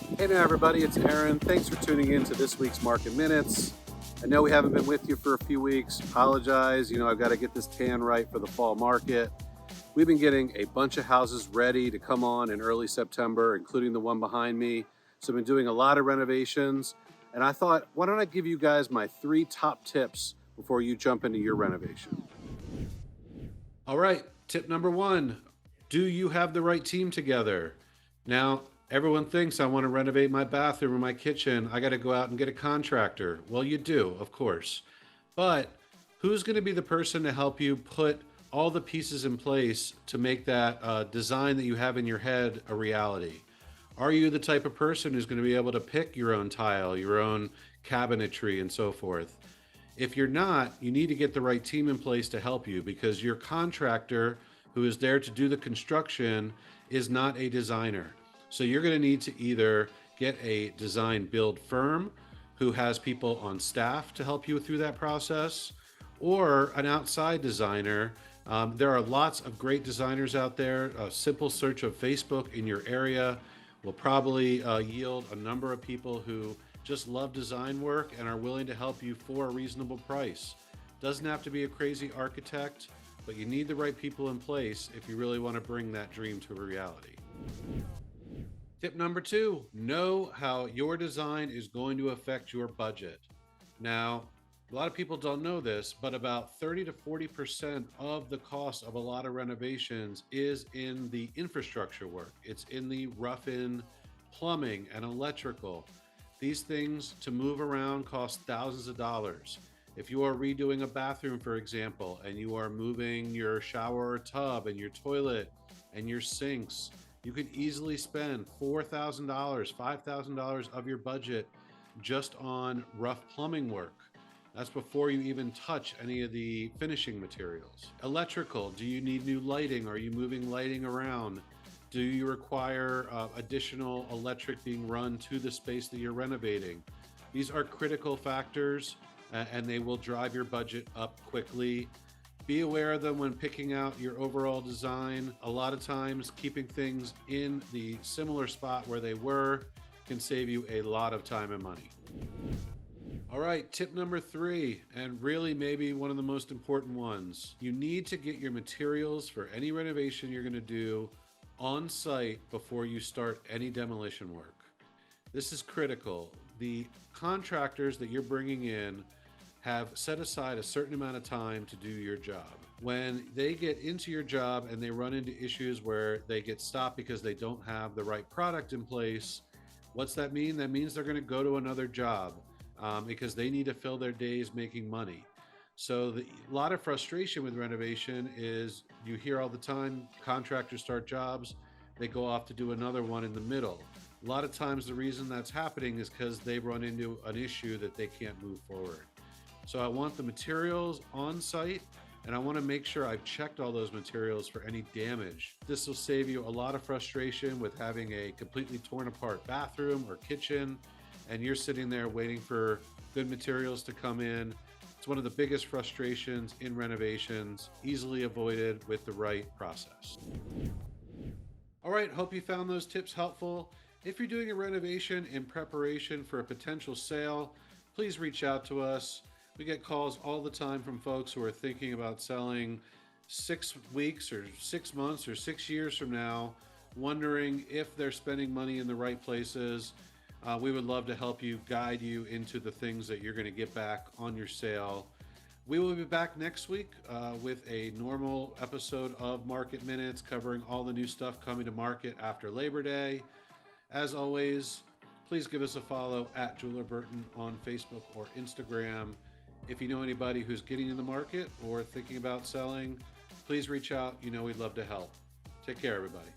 Hey there, everybody. It's Aaron. Thanks for tuning in to this week's Market Minutes. I know we haven't been with you for a few weeks. Apologize. I've got to get this tan right for the fall market. We've been getting a bunch of houses ready to come on in early September, including the one behind me. So I've been doing a lot of renovations. And I thought, why don't I give you guys my 3 top tips before you jump into your renovation? All right, tip number 1. Do you have the right team together? Now, everyone thinks I want to renovate my bathroom or my kitchen. I got to go out and get a contractor. Well, you do, of course. But who's going to be the person to help you put all the pieces in place to make that design that you have in your head a reality? Are you the type of person who's going to be able to pick your own tile, your own cabinetry, and so forth? If you're not, you need to get the right team in place to help you, because your contractor who is there to do the construction is not a designer. So you're going to need to either get a design build firm who has people on staff to help you through that process, or an outside designer. There are lots of great designers out there. A simple search of Facebook in your area will probably yield a number of people who just love design work and are willing to help you for a reasonable price. Doesn't have to be a crazy architect, but you need the right people in place if you really want to bring that dream to a reality. Tip number 2, know how your design is going to affect your budget. Now, a lot of people don't know this, but about 30 to 40% of the cost of a lot of renovations is in the infrastructure work. It's in the rough-in plumbing and electrical. These things to move around cost thousands of dollars. If you are redoing a bathroom, for example, and you are moving your shower or tub and your toilet and your sinks, you could easily spend $4,000, $5,000 of your budget just on rough plumbing work. That's before you even touch any of the finishing materials. Electrical, do you need new lighting? Are you moving lighting around? Do you require additional electric being run to the space that you're renovating? These are critical factors, and they will drive your budget up quickly. Be aware of them when picking out your overall design. A lot of times, keeping things in the similar spot where they were can save you a lot of time and money. All right, tip number 3, and really maybe one of the most important ones. You need to get your materials for any renovation you're going to do on site before you start any demolition work. This is critical. The contractors that you're bringing in have set aside a certain amount of time to do your job. When they get into your job and they run into issues where they get stopped because they don't have the right product in place, what's that mean? That means they're going to go to another job because they need to fill their days making money. So a lot of frustration with renovation is you hear all the time, contractors start jobs, they go off to do another one in the middle. A lot of times the reason that's happening is because they run into an issue that they can't move forward. So I want the materials on site, and I want to make sure I've checked all those materials for any damage. This will save you a lot of frustration with having a completely torn apart bathroom or kitchen, and you're sitting there waiting for good materials to come in. It's one of the biggest frustrations in renovations, easily avoided with the right process. All right, hope you found those tips helpful. If you're doing a renovation in preparation for a potential sale, please reach out to us. We get calls all the time from folks who are thinking about selling 6 weeks or 6 months or 6 years from now, wondering if they're spending money in the right places. We would love to help you, guide you into the things that you're going to get back on your sale. We will be back next week with a normal episode of Market Minutes, covering all the new stuff coming to market after Labor Day. As always, please give us a follow at Jeweler Burton on Facebook or Instagram. If you know anybody who's getting in the market or thinking about selling, please reach out. We'd love to help. Take care, everybody.